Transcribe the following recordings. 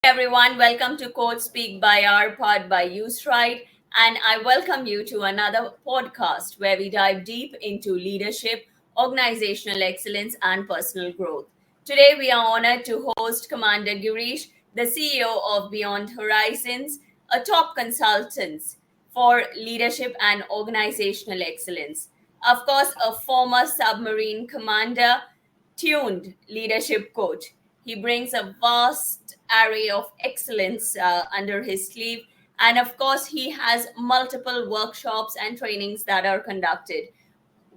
everyone, welcome to Code Speak by our pod by Ustride, and I welcome you to another podcast where we dive deep into leadership, organizational excellence, and personal growth. Today, we are honored to host Commander Girish, the CEO of Beyond Horizons, a top consultant for leadership and organizational excellence. Of course, a former submarine commander, tuned leadership coach. He brings a vast array of excellence under his sleeve. And of course, he has multiple workshops and trainings that are conducted.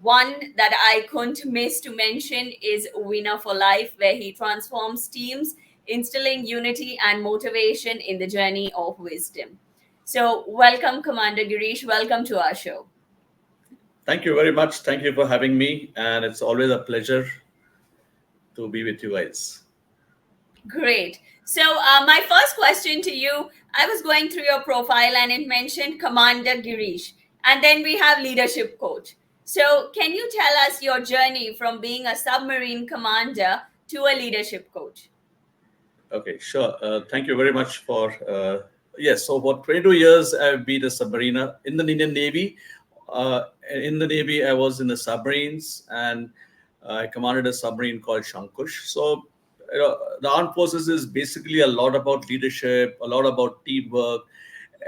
One that I couldn't miss to mention is Winner for Life, where he transforms teams, instilling unity and motivation in the journey of wisdom. So, welcome, Commander Girish. Welcome to our show. Thank you very much. Thank you for having me. And it's always a pleasure to be with you guys. Great. So, my first question to you, I was going through your profile and it mentioned Commander Girish, and then we have leadership coach. So, can you tell us your journey from being a submarine commander to a leadership coach? Okay, sure. Thank you very much for. Yes, so for 22 years, I've been a submariner in the Indian Navy. Uh, in the Navy, I was in the submarines and I commanded a submarine called Shankush. So, the armed forces is basically a lot about leadership, a lot about teamwork.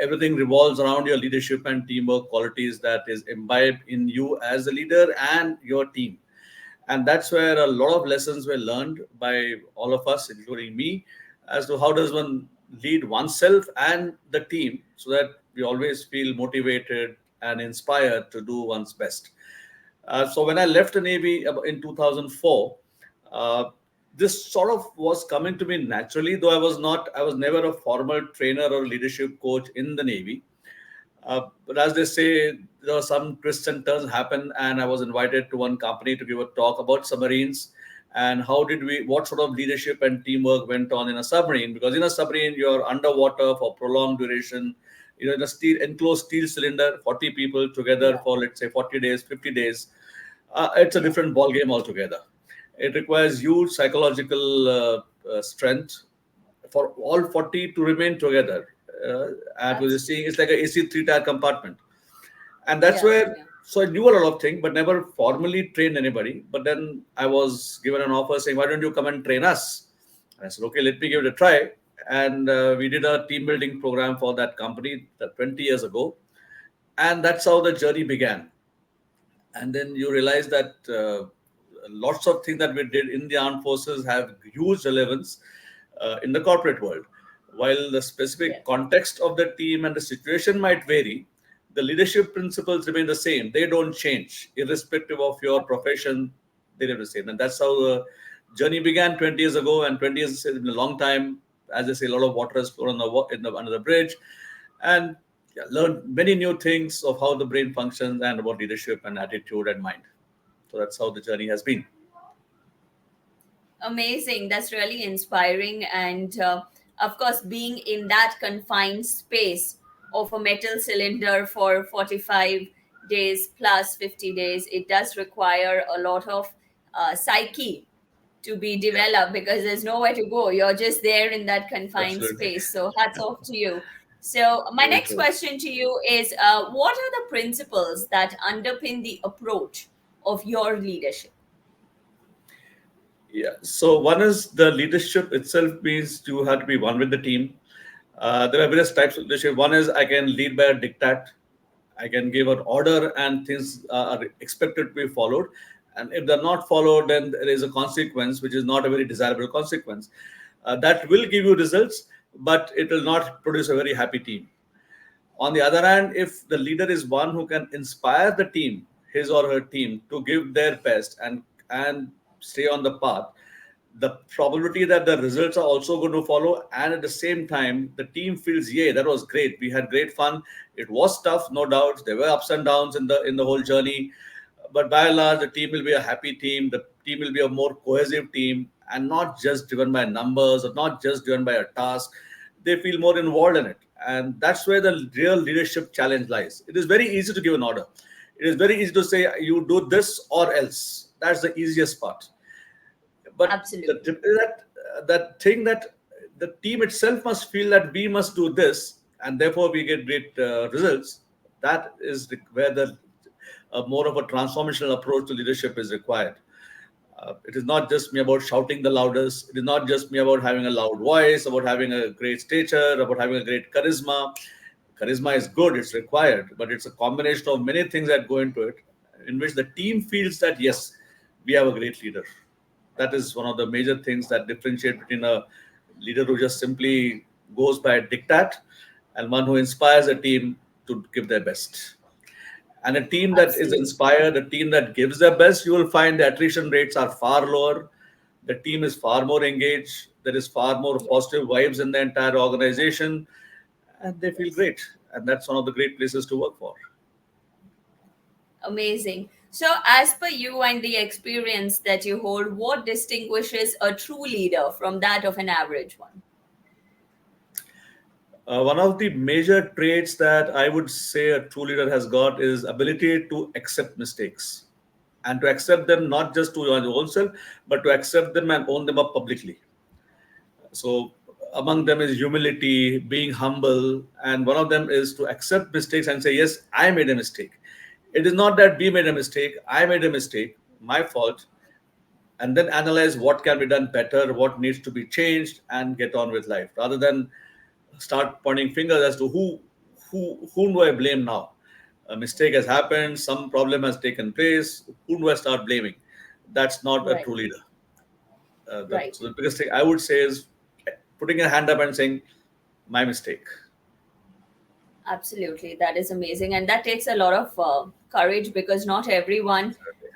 Everything revolves around your leadership and teamwork qualities that is imbibed in you as a leader and your team. And that's where a lot of lessons were learned by all of us, including me, as to how does one lead oneself and the team so that we always feel motivated and inspired to do one's best. So when I left the Navy in 2004, uh, this sort of was coming to me naturally, though I was never a formal trainer or leadership coach in the Navy. But as they say, there were some twists and turns happen, and I was invited to one company to give a talk about submarines and what sort of leadership and teamwork went on in a submarine. Because in a submarine, you're underwater for prolonged duration. In a enclosed steel cylinder, 40 people together Yeah. for let's say 40 days, 50 days. It's a different ball game altogether. It requires huge psychological strength for all 40 to remain together. And we're Absolutely. seeing it's like a AC three-tire compartment. And that's Yeah. where, Yeah. so I knew a lot of things, but never formally trained anybody. But then I was given an offer saying, why don't you come and train us? And I said, okay, let me give it a try. And we did a team building program for that company 20 years ago. And that's how the journey began. And then you realize that lots of things that we did in the armed forces have huge relevance in the corporate world. While the Yeah. specific context of the team and the situation might vary, the leadership principles remain the same. They don't change, irrespective of your profession. They remain the same, and that's how the journey began 20 years ago. And 20 years is a long time. As I say, a lot of water has flown under the bridge, and yeah, learned many new things of how the brain functions and about leadership and attitude and mind. So that's how the journey has been. Amazing. That's really inspiring. And of course, being in that confined space of a metal cylinder for 45 days plus 50 days, it does require a lot of psyche to be developed because there's nowhere to go. You're just there in that confined Absolutely. space. So, hats off to you. So, my Very next true. question to you is what are the principles that underpin the approach of your leadership? Yeah. So one is the leadership itself means you have to be one with the team. There are various types of leadership. One is I can lead by a diktat. I can give an order and things are expected to be followed. And if they're not followed, then there is a consequence, which is not a very desirable consequence. That will give you results, but it will not produce a very happy team. On the other hand, if the leader is one who can inspire the team, his or her team, to give their best and stay on the path, the probability that the results are also going to follow, and at the same time, the team feels, yeah, that was great. We had great fun. It was tough, no doubt. There were ups and downs in the whole journey, but by and large, the team will be a happy team. The team will be a more cohesive team, and not just driven by numbers or not just driven by a task. They feel more involved in it, and that's where the real leadership challenge lies. It is very easy to give an order. It is very easy to say you do this or else. That's the easiest part. But Absolutely. that thing that the team itself must feel that we must do this, and therefore we get great results. That is where the more of a transformational approach to leadership is required. It is not just me about shouting the loudest. It is not just me about having a loud voice, about having a great stature, about having a great charisma. Charisma is good, it's required, but it's a combination of many things that go into it, in which the team feels that, yes, we have a great leader. That is one of the major things that differentiate between a leader who just simply goes by diktat and one who inspires a team to give their best. And a team that is Absolutely. inspired, a team that gives their best, you will find the attrition rates are far lower. The team is far more engaged. There is far more Yeah. positive vibes in the entire organization, and they feel Yes. great. And that's one of the great places to work for. Amazing. So, as per you and the experience that you hold, what distinguishes a true leader from that of an average one? One of the major traits that I would say a true leader has got is ability to accept mistakes, and to accept them not just to your own self, but to accept them and own them up publicly. So among them is humility, being humble, and one of them is to accept mistakes and say, yes, I made a mistake. It is not that we made a mistake, I made a mistake, my fault, and then analyze what can be done better, what needs to be changed, and get on with life, rather than start pointing fingers as to whom do I blame now. A mistake has happened, some problem has taken place, whom do I start blaming? That's not a Right. true leader. Right. So the biggest thing I would say is putting a hand up and saying, my mistake. Absolutely. That is amazing. And that takes a lot of courage because not everyone Absolutely.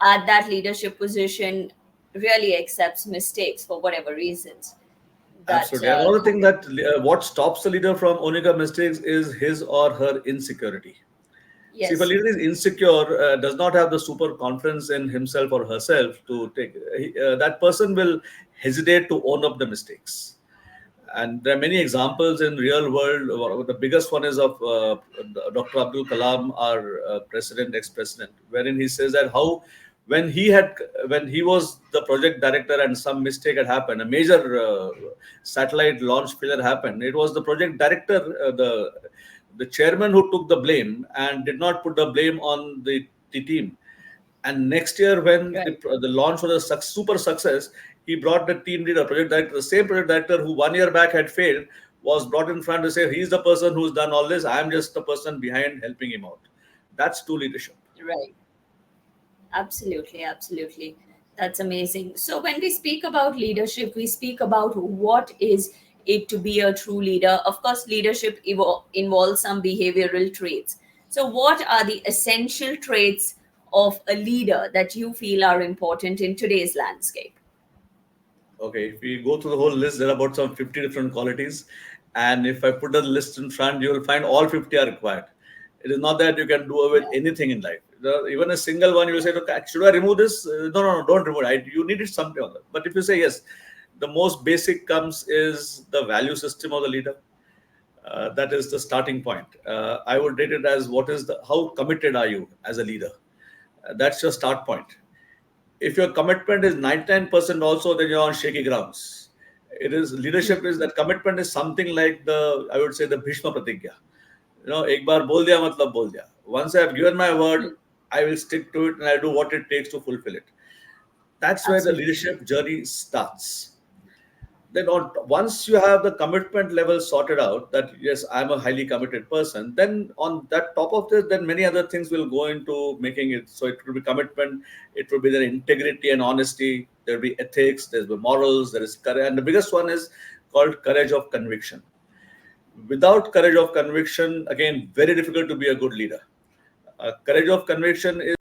at that leadership position really accepts mistakes for whatever reasons. That, Absolutely. And another thing that what stops the leader from owning up mistakes is his or her insecurity. See, if a yes, leader is insecure, does not have the super confidence in himself or herself to take, that person will hesitate to own up the mistakes. And there are many examples in real world. The biggest one is of Dr. Abdul Kalam, our president, ex-president, wherein he says that how when he had when he was the project director and some mistake had happened, a major satellite launch failure happened. It was the project director, the chairman, who took the blame and did not put the blame on the team. And next year, when right, the launch was a super success, he brought the team leader, project director, the same project director who 1 year back had failed, was brought in front to say, he's the person who's done all this. I'm just the person behind helping him out. That's true leadership. right. Absolutely, absolutely. That's amazing. So, when we speak about leadership, we speak about what is it to be a true leader. Of course, leadership involves some behavioral traits. So, what are the essential traits of a leader that you feel are important in today's landscape? Okay, if we go through the whole list, there are about some 50 different qualities. And if I put the list in front, you will find all 50 are required. It is not that you can do away with Yeah, anything in life. Even a single one, you will say, okay, should I remove this? No, no, no, don't remove it. You needed something on that. But if you say yes, the most basic comes is the value system of the leader. That is the starting point. I would rate it as how committed are you as a leader? That's your start point. If your commitment is 99% also, then you're on shaky grounds. It is leadership is that commitment is something like I would say the Bhishma Pratigya. Ek baar bol diya matlab bol diya. Once I have given my word, I will stick to it and I do what it takes to fulfill it. That's where the absolutely. leadership journey starts. Then once you have the commitment level sorted out, that yes, I'm a highly committed person, then on that top of this, then many other things will go into making it. So it will be commitment, it will be their integrity and honesty, there will be ethics, there's the morals, there is courage, and the biggest one is called courage of conviction. Without courage of conviction, again, very difficult to be a good leader. Courage of conviction is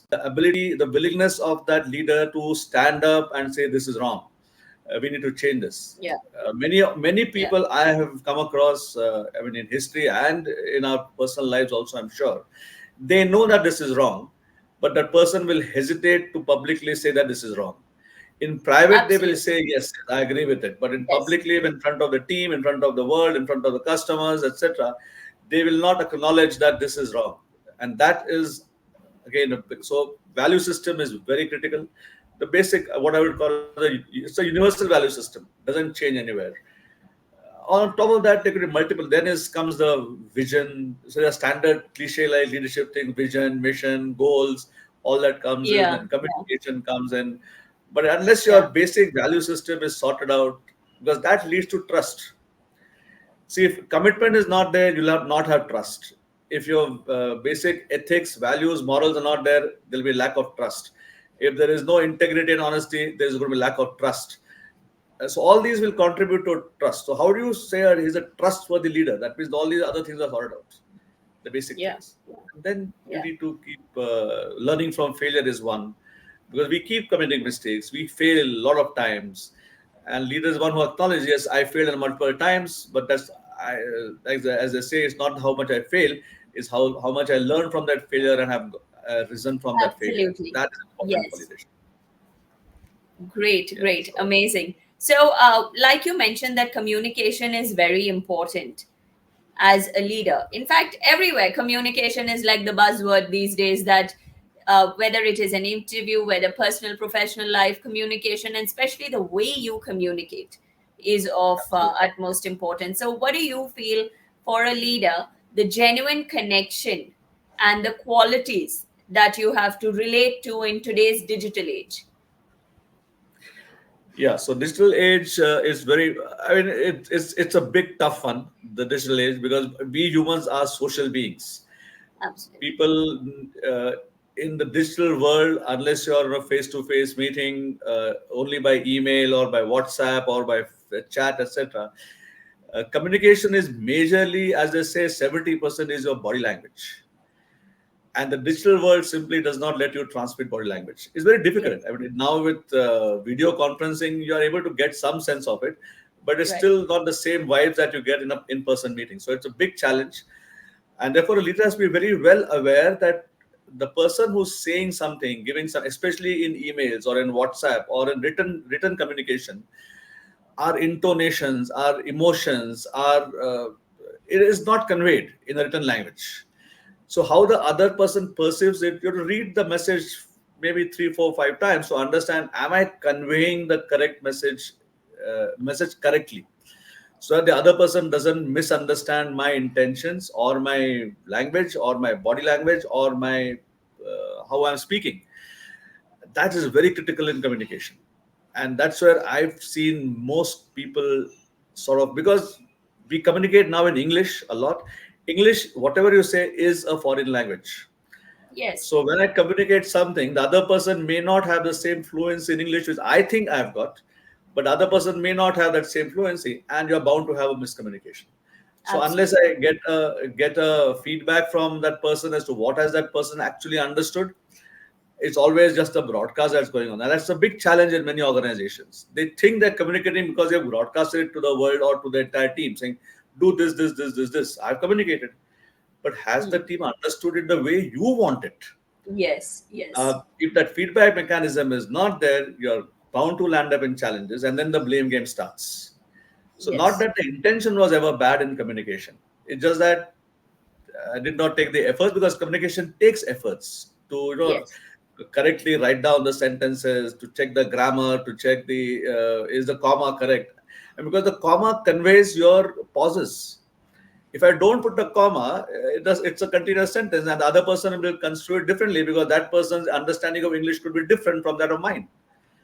the ability, the willingness of that leader to stand up and say, this is wrong. We need to change this. Yeah, Many yeah, people I have come across, I mean, in history and in our personal lives also, I'm sure, they know that this is wrong, but that person will hesitate to publicly say that this is wrong. In private, they will absolutely. say, yes, I agree with it. But in Yes, publicly, in front of the team, in front of the world, in front of the customers, etc., they will not acknowledge that this is wrong. And that is, again, so value system is very critical. the basic, what I would call it's a universal value system, doesn't change anywhere. On top of that, there could be multiple. Then is comes the vision. So the standard cliche like leadership thing, vision, mission, goals, all that comes in, Yeah, and yeah, communication comes in. But unless your yeah. basic value system is sorted out, because that leads to trust. See, if commitment is not there, you'll not have trust. If your basic ethics, values, morals are not there, there'll be lack of trust. If there is no integrity and honesty, there's going to be lack of trust. So all these will contribute to trust. So how do you say he's a trustworthy leader? That means all these other things are sorted out, the basic Yeah, things. And then you yeah. need to keep learning from failure is one, because we keep committing mistakes. We fail a lot of times, and leaders one who acknowledge, yes, I failed multiple times, but that's as I say, it's not how much I fail, it's how much I learn from that failure and have risen from that failure. Absolutely. That is important for Yes. leadership. Great, Yeah. great, So amazing. So, like you mentioned, that communication is very important as a leader. In fact, everywhere, communication is like the buzzword these days. That whether it is an interview, whether personal, professional life, communication, and especially the way you communicate is of absolutely. utmost importance. So, what do you feel for a leader, the genuine connection and the qualities that you have to relate to in today's digital age? Yeah, so digital age is very. I mean, it's a big tough one, the digital age, because we humans are social beings. Absolutely. People in the digital world, unless you're in a face-to-face meeting, only by email or by WhatsApp or by chat, etc. Communication is majorly, as they say, 70% is your body language, and the digital world simply does not let you transmit body language. It's very Yes. difficult. I mean, now with video conferencing, you are able to get some sense of it, but it's Right. still not the same vibes that you get in a in-person meeting. So it's a big challenge, and therefore a leader has to be very well aware that the person who's saying something, giving some, especially in emails or in WhatsApp or in written communication, our intonations, our emotions, our it is not conveyed in a written language. So how the other person perceives it, you have to read the message maybe three, four, five times to understand: am I conveying the correct message correctly, so that the other person doesn't misunderstand my intentions or my language or my body language or my how I'm speaking. That is very critical in communication, and that's where I've seen most people sort of, because we communicate now in English a lot. English, whatever you say, is a foreign language. Yes. So when I communicate something, the other person may not have the same fluency in English which I think I've got, but the other person may not have that same fluency, and you're bound to have a miscommunication. So unless Absolutely. I get a feedback from that person as to what has that person actually understood, it's always just a broadcast that's going on. And that's a big challenge in many organizations. They think they're communicating because they've broadcasted it to the world or to the entire team, saying, do this, this, this, this, this. I've communicated. But has the Hmm. team understood it the way you want it? Yes. Yes. If that feedback mechanism is not there, you're bound to land up in challenges, and then the blame game starts. So, not Yes. that the intention was ever bad in communication. It's just that I did not take the efforts, because communication takes efforts to Yes. correctly write down the sentences, to check the grammar, to check the is the comma correct, and because the comma conveys your pauses. If I don't put the comma, it's a continuous sentence, and the other person will construe it differently, because that person's understanding of English could be different from that of mine,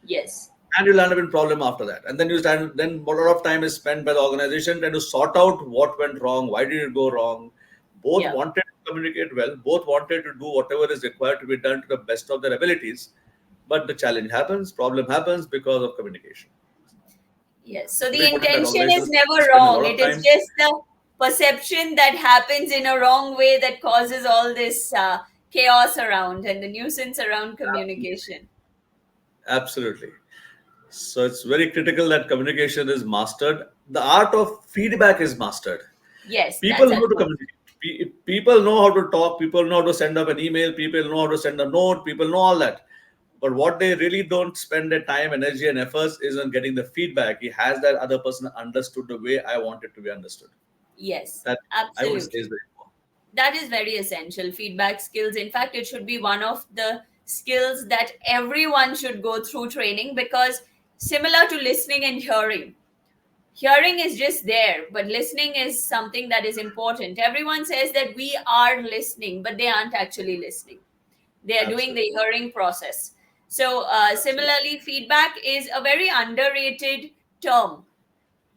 Yes. and you'll end up in problem after that. And then you stand. Then a lot of time is spent by the organization trying to sort out what went wrong, why did it go wrong. Both Yeah. wanted to communicate well, both wanted to do whatever is required to be done to the best of their abilities, but the challenge happens, problem happens because of communication. Yes. It's So very the important that intention is organizations never spend a wrong. lot It of is time. just the perception that happens in a wrong way that causes all this chaos around and the nuisance around Absolutely. communication. Absolutely. So it's very critical that communication is mastered. The art of feedback is mastered. Yes, People that's know at to most. communicate. People know how to talk. People know how to send up an email. People know how to send a note. People know all that. But what they really don't spend their time, energy, and efforts is on getting the feedback. He has that other person understood the way I want it to be understood. Yes, That I would say is absolutely. very important. That is very essential. Feedback skills. In fact, it should be one of the skills that everyone should go through training, because similar to listening and hearing, hearing is just there, but listening is something that is important. Everyone says that we are listening, but they aren't actually listening. They are doing the Absolutely. hearing process. So Absolutely. similarly, feedback is a very underrated term,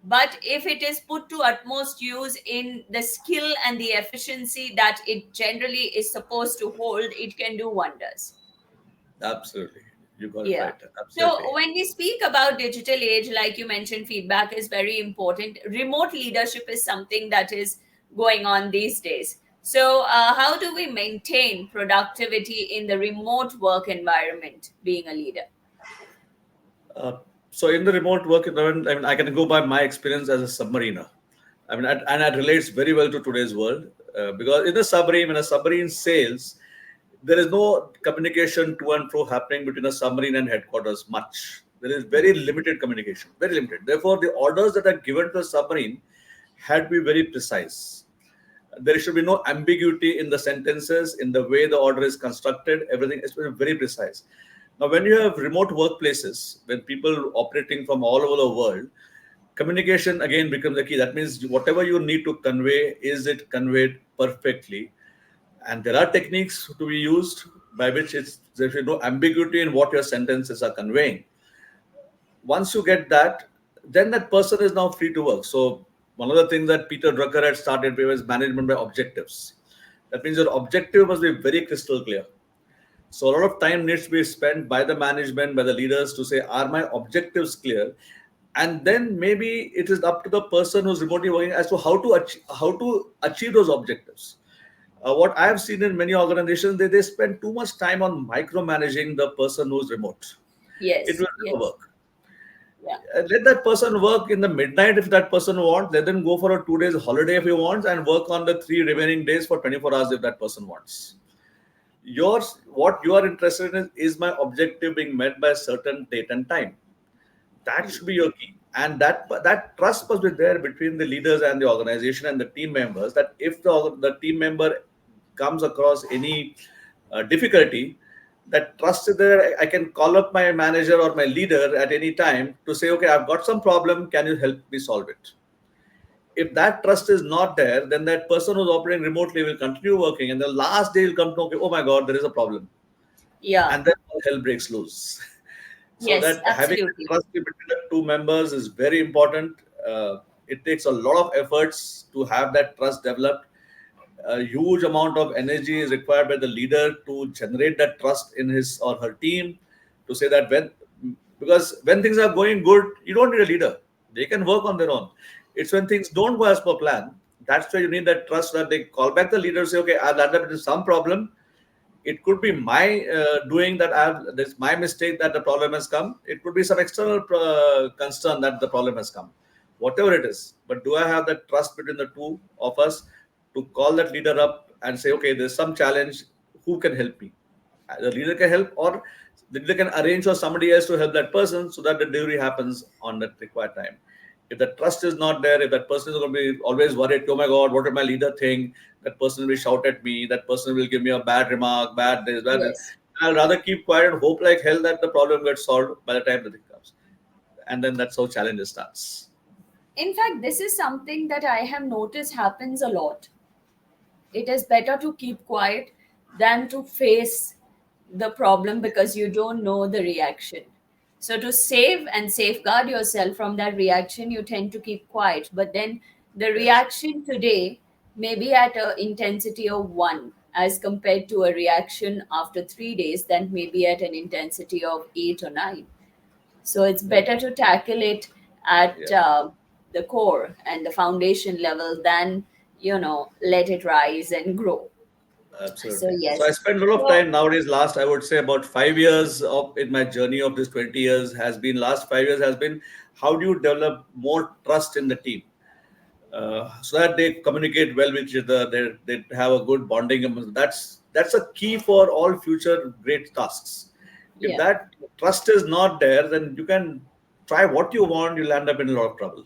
but if it is put to utmost use in the skill and the efficiency that it generally is supposed to hold, it can do wonders. Absolutely. You got it Yeah. right. So Absolutely. when we speak about digital age, like you mentioned, feedback is very important. Remote leadership is something that is going on these days. So how do we maintain productivity in the remote work environment being a leader? Uh, so in the remote work environment, I mean, I can go by my experience as a submariner. I mean, and that relates very well to today's world because in a submarine, when a submarine sails, there is no communication to and fro happening between a submarine and headquarters much. There is very limited communication, very limited. Therefore, the orders that are given to the submarine had to be very precise. There should be no ambiguity in the sentences, in the way the order is constructed. Everything is very precise. Now, when you have remote workplaces, when people operating from all over the world, communication again becomes the key. That means whatever you need to convey, is it conveyed perfectly? And there are techniques to be used by which there should be no ambiguity in what your sentences are conveying. Once you get that, then that person is now free to work. So one of the things that Peter Drucker had started with was management by objectives. That means your objective must be very crystal clear. So a lot of time needs to be spent by the management, by the leaders to say, are my objectives clear? And then maybe it is up to the person who's remotely working as to how to achieve those objectives. What I have seen in many organizations, they spend too much time on micromanaging the person who's remote. It Yes, will never yes, work. yeah, Let that person work in the midnight if that person wants. Let them go for a 2 days holiday if he wants, and work on the three remaining days for 24 hours if that person wants. Yours, what you are interested in is my objective being met by a certain date and time. That should be your key. And that trust must be there between the leaders and the organization and the team members, that if the team member comes across any difficulty, that trust is there. I can call up my manager or my leader at any time to say, okay, I've got some problem, can you help me solve it? If that trust is not there, then that person who's operating remotely will continue working, and the last day will come to know, okay, oh my god, there is a problem, yeah, and then all hell breaks loose. So yes, that having the absolutely. trust between the two members is very important. It takes a lot of efforts to have that trust developed. A huge amount of energy is required by the leader to generate that trust in his or her team, to say that because when things are going good, you don't need a leader. They can work on their own. It's when things don't go as per plan, that's where you need that trust, that they call back the leader, say, okay, I've landed in some problem. It could be my doing that. This my mistake that the problem has come. It could be some external concern that the problem has come, whatever it is. But do I have that trust between the two of us to call that leader up and say, okay, there's some challenge. Who can help me? The leader can help, or the leader can arrange for somebody else to help that person so that the delivery happens on that required time. If the trust is not there, if that person is going to be always worried, oh my God, what will my leader think? That person will shout at me, that person will give me a bad remark, bad this, bad this. Yes. I'll rather keep quiet and hope like hell that the problem gets solved by the time the thing comes. And then that's how challenges starts. In fact, this is something that I have noticed happens a lot. It is better to keep quiet than to face the problem because you don't know the reaction. So, to save and safeguard yourself from that reaction, you tend to keep quiet. But then the Yes, reaction today may be at an intensity of one, as compared to a reaction after 3 days that may be at an intensity of eight or nine. So it's very better to tackle it at yeah, the core and the foundation level than, let it rise and grow. So, absolutely. So I yes. spend a lot of So, time nowadays. Last, I would say about 5 years of in my journey of this 20 years has been, last 5 years has been, how do you develop more trust in the team? So that they communicate well with each other. They have a good bonding. That's a key for all future great tasks. If yeah, that trust is not there, then you can try what you want, you'll end up in a lot of trouble.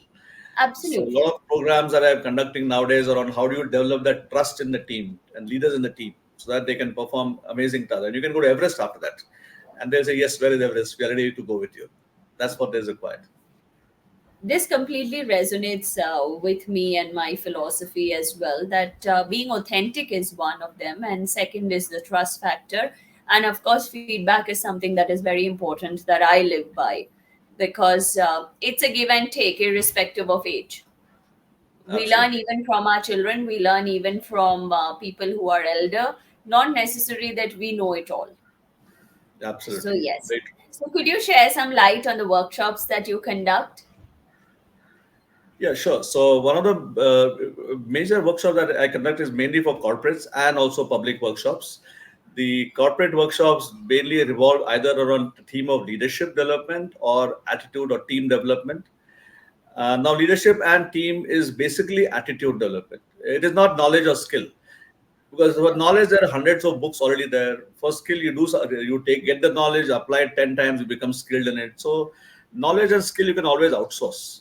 So a absolutely. lot of programs that I'm conducting nowadays are on how do you develop that trust in the team and leaders in the team. so that they can perform amazing tasks. And you can go to Everest after that. And they'll say, yes, where is Everest? We are ready to go with you. That's what is required. This completely resonates with me and my philosophy as well, that being authentic is one of them, and second is the trust factor. And of course, feedback is something that is very important that I live by, because it's a give and take irrespective of age. We learn Absolutely. even from our children, we learn even from people who are elder, not necessary that we know it all. So Absolutely. yes, Great. so could you share some light on the workshops that you conduct? Yeah, sure. So one of the major workshops that I conduct is mainly for corporates and also public workshops. The corporate workshops mainly revolve either around the theme of leadership development or attitude or team development. Now, leadership and team is basically attitude development. It is not knowledge or skill, because for knowledge there are hundreds of books already there. For skill, you get the knowledge, apply it 10 times, you become skilled in it. So, knowledge and skill you can always outsource.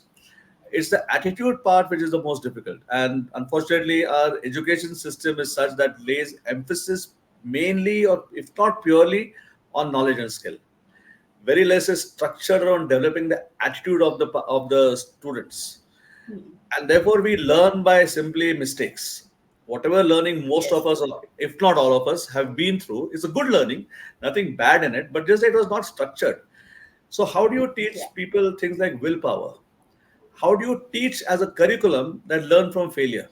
It's the attitude part which is the most difficult, and unfortunately our education system is such that lays emphasis mainly, or if not purely, on knowledge and skill. Very less is structured around developing the attitude of the students, Hmm. and therefore we learn by simply mistakes. Whatever learning most Yes. of us, or if not all of us, have been through is a good learning, nothing bad in it, but just it was not structured. So how do you Yeah. teach people things like willpower? How do you teach as a curriculum that learn from failure?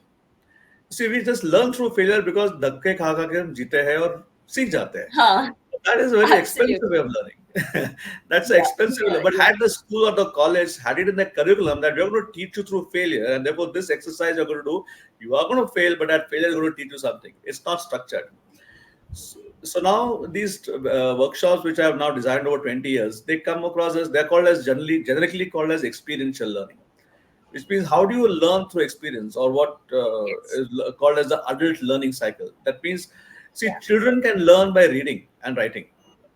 See, we just learn through failure because धक्के खा खा के हम जीते हैं और सीख जाते हैं. Huh. That is a very expensive way Absolutely. of learning. That's an Yeah. expensive way. Yeah. But Yeah. had the school or the college had it in the curriculum that we're going to teach you through failure, and therefore this exercise you're going to do, you are going to fail, but that failure is going to teach you something. It's not structured. So now these workshops, which I have now designed over 20 years, they come across as they're called as generically called as experiential learning, which means how do you learn through experience, or what Yes. is called as the adult learning cycle. That means, see, Yeah. children can learn by reading and writing.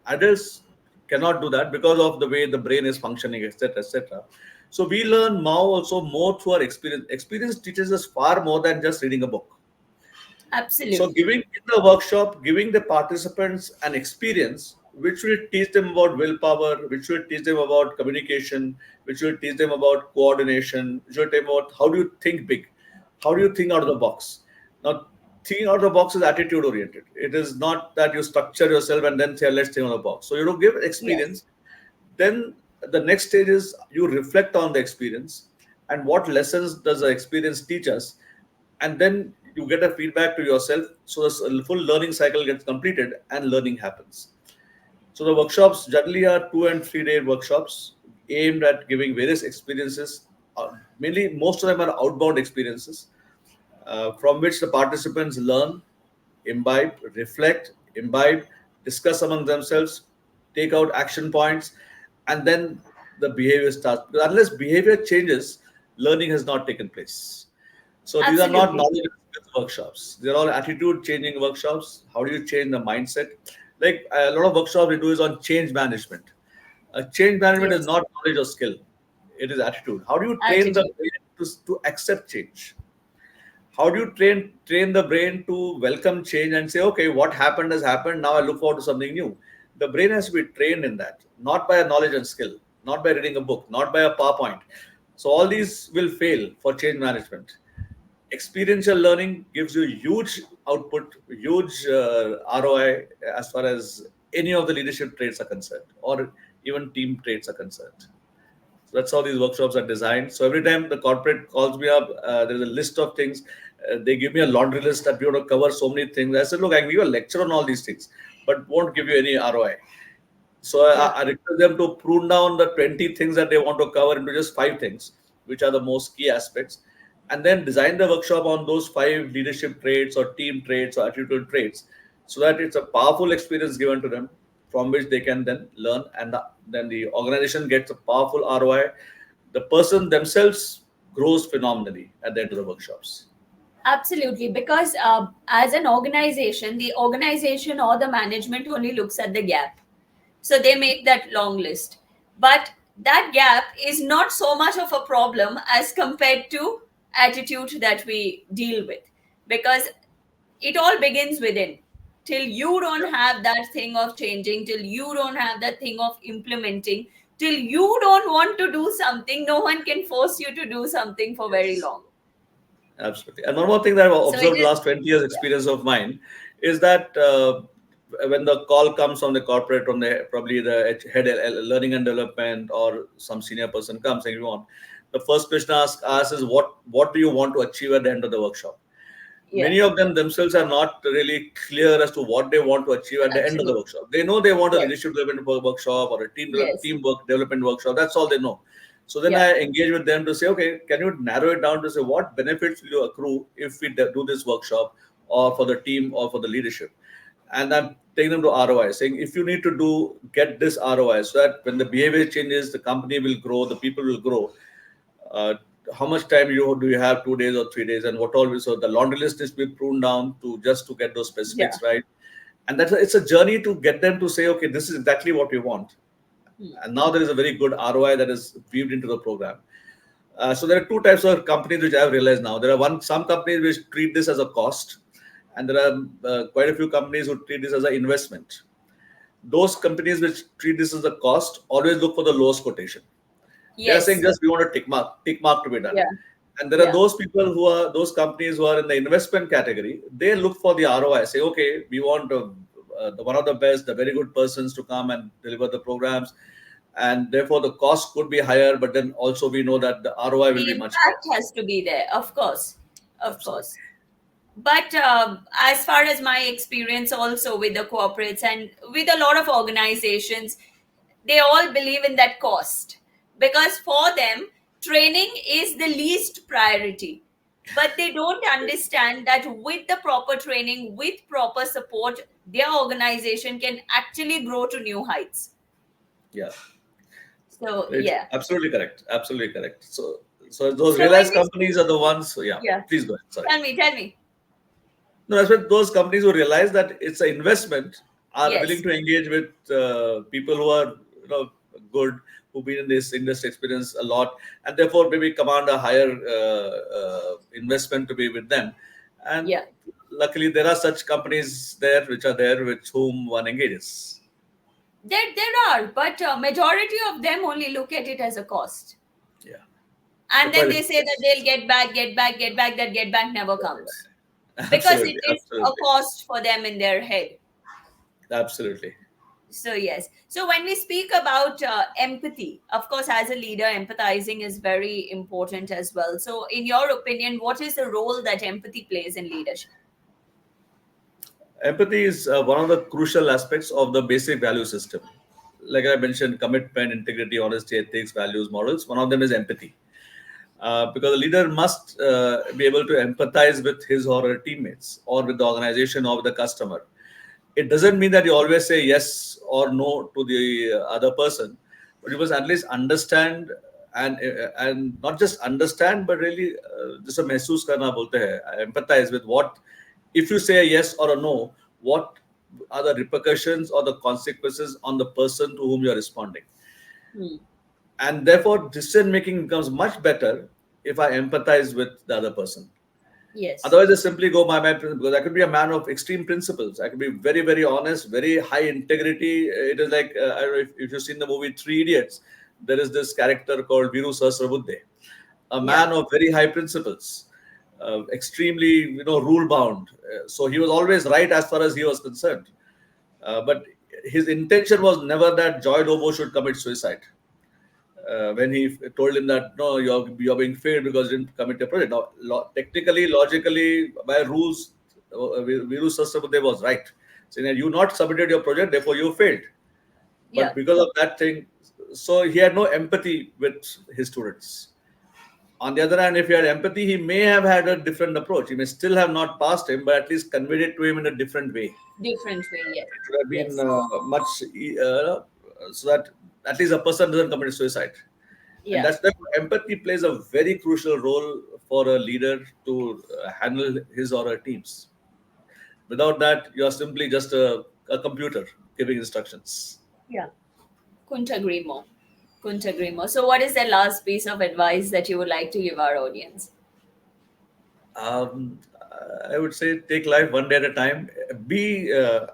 Adults cannot do that because of the way the brain is functioning, etc., etc. So we learn now also more through our experience. Experience teaches us far more than just reading a book. So, Absolutely. giving in the workshop, giving the participants an experience which will teach them about willpower, which will teach them about communication, which will teach them about coordination, which will teach them about how do you think big, how do you think out of the box. Now, thinking out of the box is attitude oriented. It is not that you structure yourself and then say, let's think out of the box. So, you don't give Yes. experience. Then the next stage is you reflect on the experience and what lessons does the experience teach us, and then you get a feedback to yourself, so the full learning cycle gets completed and learning happens. So the workshops generally are 2 and 3 day workshops aimed at giving various experiences. Mainly most of them are outbound experiences, from which the participants learn, imbibe, reflect, imbibe, discuss among themselves, take out action points, and then the behavior starts. Because unless behavior changes, learning has not taken place. So these are not Absolutely. knowledge workshops. They're all attitude changing workshops. How do you change the mindset? Like a lot of workshops we do is on change management. Change management is Yes. not knowledge or skill. It is attitude. How do you train the Attitude. brain to accept change? How do you train the brain to welcome change and say, okay, what happened has happened, now I look forward to something new. The brain has to be trained in that, not by a knowledge and skill, not by reading a book, not by a PowerPoint. So all these will fail for change management. Experiential learning gives you huge output, huge ROI as far as any of the leadership traits are concerned, or even team traits are concerned. So that's how these workshops are designed. So every time the corporate calls me up, there's a list of things. They give me a laundry list that we want to cover so many things. I said, look, I can give you a lecture on all these things, but won't give you any ROI. So Yeah. I request them to prune down the 20 things that they want to cover into just 5 things, which are the most key aspects, and then design the workshop on those 5 leadership traits or team traits or attitude traits, so that it's a powerful experience given to them from which they can then learn, and then the organization gets a powerful ROI. The person themselves grows phenomenally at the end of the workshops. Absolutely. Because as an organization, the organization or the management only looks at the gap. So they make that long list. But that gap is not so much of a problem as compared to attitude that we deal with. Because it all begins within. till you don't have that thing of changing, till you don't have that thing of implementing, till you don't want to do something, no one can force you to do something for very Yes. long. Absolutely. And one more thing that I've So it observed is, last 20 years experience of mine is that when the call comes from the corporate, from the probably the head learning and development or some senior person comes saying you want, the first question asked is what do you want to achieve at the end of the workshop? yeah, Many of them themselves are not really clear as to what they want to achieve at the end of the absolutely. workshop. They know they want a Yes, leadership development workshop or a yes, teamwork development workshop. That's all they know. So then yeah, I engage with them to say, okay, can you narrow it down to say what benefits will you accrue if we do this workshop or for the team or for the leadership? And I'm taking them to ROI, saying if you need to get this ROI so that when the behavior changes, the company will grow, the people will grow, uh, how much time do you have, 2 days or 3 days, and what all so the laundry list is being pruned down to just to get those yeah. specifics right. And it's a journey to get them to say, okay, this is exactly what we want. Hmm. And now there is a very good ROI that is weaved into the program. So there are two types of companies which I have realized now. There are some companies which treat this as a cost, and there are quite a few companies who treat this as an investment. Those companies which treat this as a cost always look for the lowest quotation. They are saying Yes, just we want a tick mark to be done. yeah, And there are yeah. those people those companies who are in the investment category. They look for the ROI. Say, okay, we want one of the best, the very good persons to come and deliver the programs, and therefore the cost could be higher. But then also we know that the ROI will The be much higher. impact has to be there, of course, of Absolutely. course. But as far as my experience also with the corporates and with a lot of organizations, they all believe in that cost, because for them training is the least priority, but they don't understand that with the proper training, with proper support, their organization can actually grow to new heights. Yeah, So it's yeah, absolutely correct. Absolutely correct. So those so when realized we speak, companies are the ones. So yeah, yeah, please go ahead. Sorry. tell me. No, that's what those companies who realize that it's an investment are willing Yes, to engage with people who are good, who've been in this industry experience a lot, and therefore maybe command a higher investment to be with them. And yeah. luckily, there are such companies there which are there with whom one engages. There are, but majority of them only look at it as a cost, Yeah, they're and then quite they say that yes. they'll get back, get back, get back. That get back never comes because it Absolutely, is a absolutely, cost for them in their head. absolutely. So yes. So when we speak about empathy, of course, as a leader, empathizing is very important as well. So, in your opinion, what is the role that empathy plays in leadership? Empathy is one of the crucial aspects of the basic value system. Like I mentioned, commitment, integrity, honesty, ethics, values, morals. One of them is empathy. Because a leader must be able to empathize with his or her teammates or with the organization or with the customer. It doesn't mean that you always say yes or no to the other person, but you must at least understand and not just understand, but really just a महसूस करना बोलते हैं, empathize with what if you say a yes or a no, what are the repercussions or the consequences on the person to whom you are responding. Hmm. And therefore decision making becomes much better if I empathize with the other person. Yes. Otherwise, I simply go by my principles. Because I could be a man of extreme principles. I could be very, very honest, very high integrity. It is like I don't know if you've seen the movie Three Idiots. There is this character called Viru Sahasrabudhe, a Yeah. man of very high principles, extremely rule bound. So he was always right as far as he was concerned. But his intention was never that Joy Lobo should commit suicide. When he told him that no, you're being failed because you didn't commit a project. Now, technically, logically, by rules, Viru Sahasrabudhe was right, saying that you not submitted your project, therefore you failed. Yeah. But because of that thing, so he had no empathy with his students. On the other hand, if he had empathy, he may have had a different approach. He may still have not passed him, but at least conveyed it to him in a different way. Different way. Yes. It would have been Yes. so that at least a person doesn't commit suicide. And Yeah. that's that empathy plays a very crucial role for a leader to handle his or her teams. Without that, you are simply just a computer giving instructions. Yeah. Couldn't agree more. Couldn't agree more. So, what is the last piece of advice that you would like to give our audience? Um, I would say take life one day at a time. Be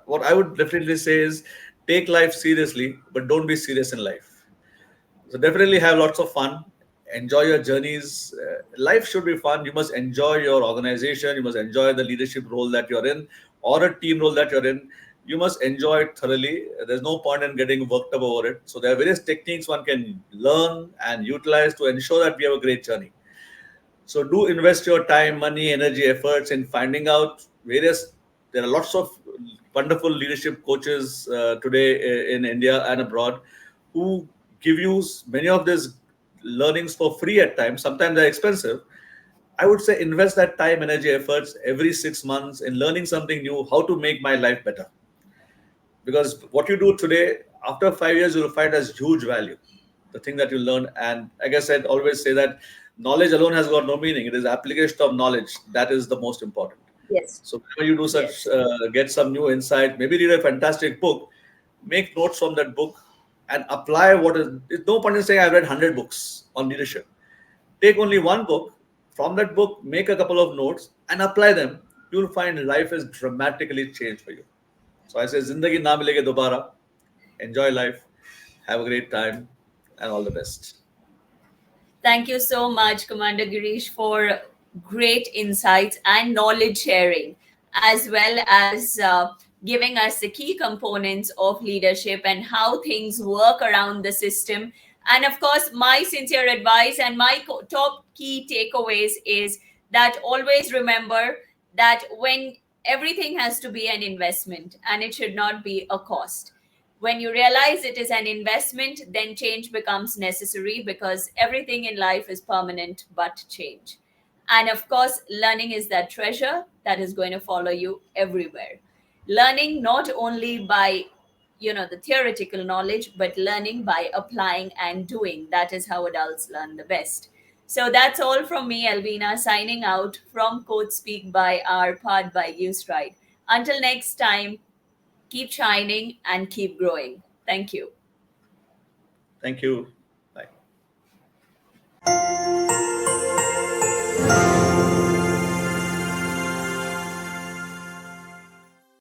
what I would definitely say is take life seriously, but don't be serious in life. So definitely have lots of fun. Enjoy your journeys. Life should be fun. You must enjoy your organization. You must enjoy the leadership role that you're in or a team role that you're in. You must enjoy it thoroughly. There's no point in getting worked up over it. So there are various techniques one can learn and utilize to ensure that we have a great journey. So do invest your time, money, energy, efforts in finding out various. There are lots of wonderful leadership coaches today in India and abroad who give you many of these learnings for free at times. Sometimes they're expensive. I would say invest that time, energy, efforts every 6 months in learning something new, how to make my life better. Because what you do today, after 5 years, you'll find as huge value. The thing that you learn, and like I said, always say that knowledge alone has got no meaning. It is application of knowledge that is the most important. Yes. So whenever you do such, Yes. get some new insight, maybe read a fantastic book, make notes from that book, and apply what is. There's no point in saying I've read 100 books on leadership. Take only one book. From that book, make a couple of notes and apply them. You'll find life is dramatically changed for you. So I say, Zindagi na milege dobara. Enjoy life, have a great time, and all the best. Thank you so much, Commander Girish, for great insights and knowledge sharing, as well as giving us the key components of leadership and how things work around the system. And of course, my sincere advice and my top key takeaways is that always remember that when everything has to be an investment and it should not be a cost. When you realize it is an investment, then change becomes necessary because everything in life is permanent but change. And of course, learning is that treasure that is going to follow you everywhere. Learning not only by the theoretical knowledge, but learning by applying and doing. That is how adults learn the best. So that's all from me, Elvina, signing out from Code Speak by our pod by Ustride. Until next time, keep shining and keep growing. Thank you. Thank you. Bye.